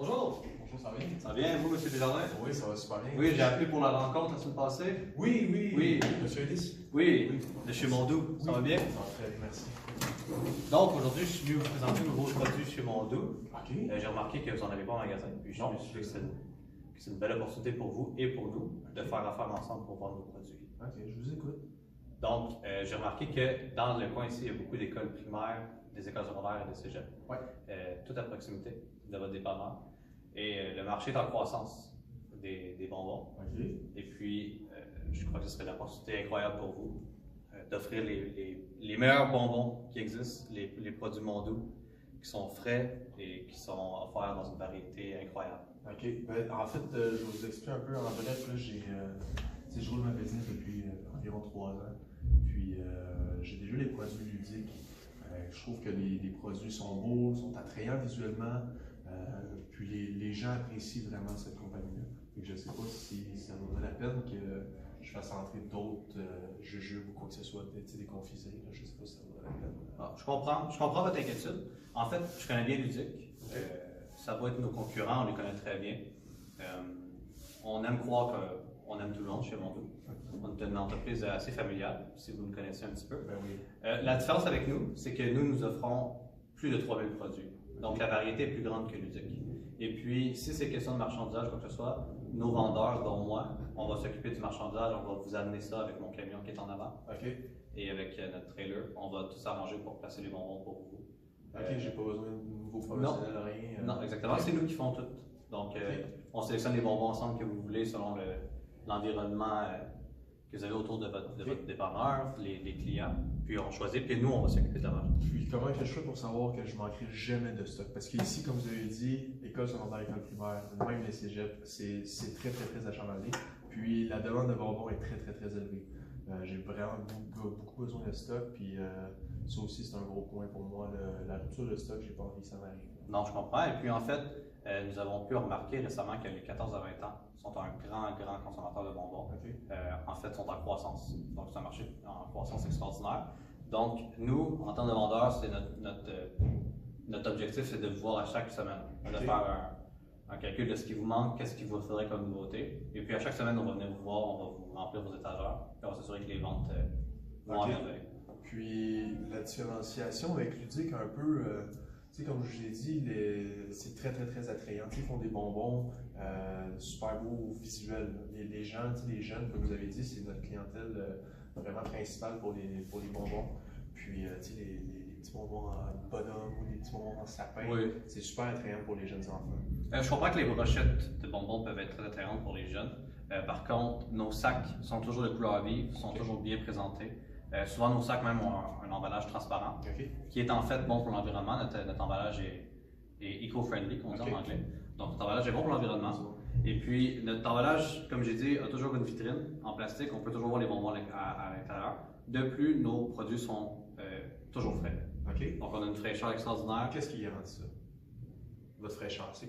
Bonjour! Bonjour, ça va bien? Ça va bien, vous, M. Desjardins? Oui, ça va super bien. Oui, j'ai appelé pour la rencontre la semaine passée. Oui. Monsieur Ellis? Oui, de chez Mondou. Ça va bien? Ça va très bien, merci. Donc, aujourd'hui, je suis venu vous présenter nos nouveaux produits chez Mondou. OK. J'ai remarqué que vous n'en avez pas en magasin, puis je me suis dit que c'est une belle opportunité pour vous et pour nous de faire affaire ensemble pour vendre nos produits. OK, je vous écoute. Donc, j'ai remarqué que dans le coin ici, il y a beaucoup d'écoles primaires, des écoles secondaires et des cégeps. Oui. Tout à proximité de votre dépanneur. Et le marché est en croissance des bonbons. OK. Et puis, je crois que ce serait une opportunité incroyable pour vous d'offrir les meilleurs bonbons qui existent, les produits Mondou, qui sont frais et qui sont offerts dans une variété incroyable. OK. Ben, en fait, je vais vous expliquer un peu en bref. Là, je roule ma business depuis environ 3 ans. Puis, j'ai déjà les produits ludiques. Je trouve que les produits sont beaux, sont attrayants visuellement. Puis les gens apprécient vraiment cette compagnie-là. Je ne sais pas si ça vaudrait la peine que je fasse entrer d'autres jujubes ou quoi que ce soit, des confiseries. Je ne sais pas si ça vaudrait la peine. Ah, je comprends votre inquiétude. En fait, je connais bien Ludique. Ça va être nos concurrents, on les connaît très bien. On aime croire qu'on aime tout le monde chez Mondou. On est une entreprise assez familiale, si vous nous connaissez un petit peu. Ben oui. La différence avec nous, c'est que nous offrons plus de 3000 produits. Donc, la variété est plus grande que Ludique. Et puis, si c'est question de marchandisage, quoi que ce soit, nos vendeurs, dont moi, on va s'occuper du marchandisage, on va vous amener ça avec mon camion qui est en avant. OK. Et avec notre trailer, on va tout s'arranger pour placer les bonbons pour vous. OK, j'ai pas besoin de nouveaux professionnels, rien. Non, exactement. C'est nous qui font tout. Donc, on sélectionne les bonbons ensemble que vous voulez selon l'environnement que vous avez autour de votre dépanneur, les clients. Puis on choisit, puis nous, on va s'occuper de la marge. Puis comment je fais pour savoir que je manquerai jamais de stock? Parce qu'ici, comme vous avez dit, école secondaire, école primaire, même les cégeps, c'est très achalandé. Puis la demande de bonbons est très élevée. J'ai vraiment beaucoup besoin de stock, puis ça aussi c'est un gros point pour moi. La rupture de stock, j'ai pas envie que ça m'arrive. Non, je comprends. Et puis en fait, nous avons pu remarquer récemment que les 14 à 20 ans sont un grand consommateur de bonbons. Okay. En fait, sont en croissance. Donc c'est un marché en croissance extraordinaire. Donc nous, en tant que vendeurs, c'est notre objectif, c'est de vous voir à chaque semaine, de faire un calcul de ce qui vous manque, qu'est-ce qu'il vous faudrait comme nouveauté. Et puis à chaque semaine, on va venir vous voir, on va vous remplir vos étagères, et on va s'assurer que les ventes vont à merveille. Puis la différenciation avec Ludique, un peu, tu sais, comme je vous ai dit, c'est très attrayant. Ils font des bonbons super beaux visuels. Les gens, les jeunes, comme vous avez dit, c'est notre clientèle vraiment principale pour les bonbons. Puis, tu sais, les petits bonbons en bonhomme ou les petits bonbons en sapin, oui. C'est super attrayant pour les jeunes enfants. Je comprends que les brochettes de bonbons peuvent être très attrayantes pour les jeunes. Par contre, nos sacs sont toujours de couleur vive, sont toujours bien présentés. Souvent, nos sacs même ont un emballage transparent, qui est en fait bon pour l'environnement. Notre emballage est eco-friendly, comme on dit en anglais. Donc, notre emballage est bon pour l'environnement. Et puis, notre emballage, comme j'ai dit, a toujours une vitrine en plastique. On peut toujours voir les bonbons à l'intérieur. De plus, nos produits sont toujours frais. Donc, on a une fraîcheur extraordinaire. Qu'est-ce qui garantit ça? Votre fraîcheur, c'est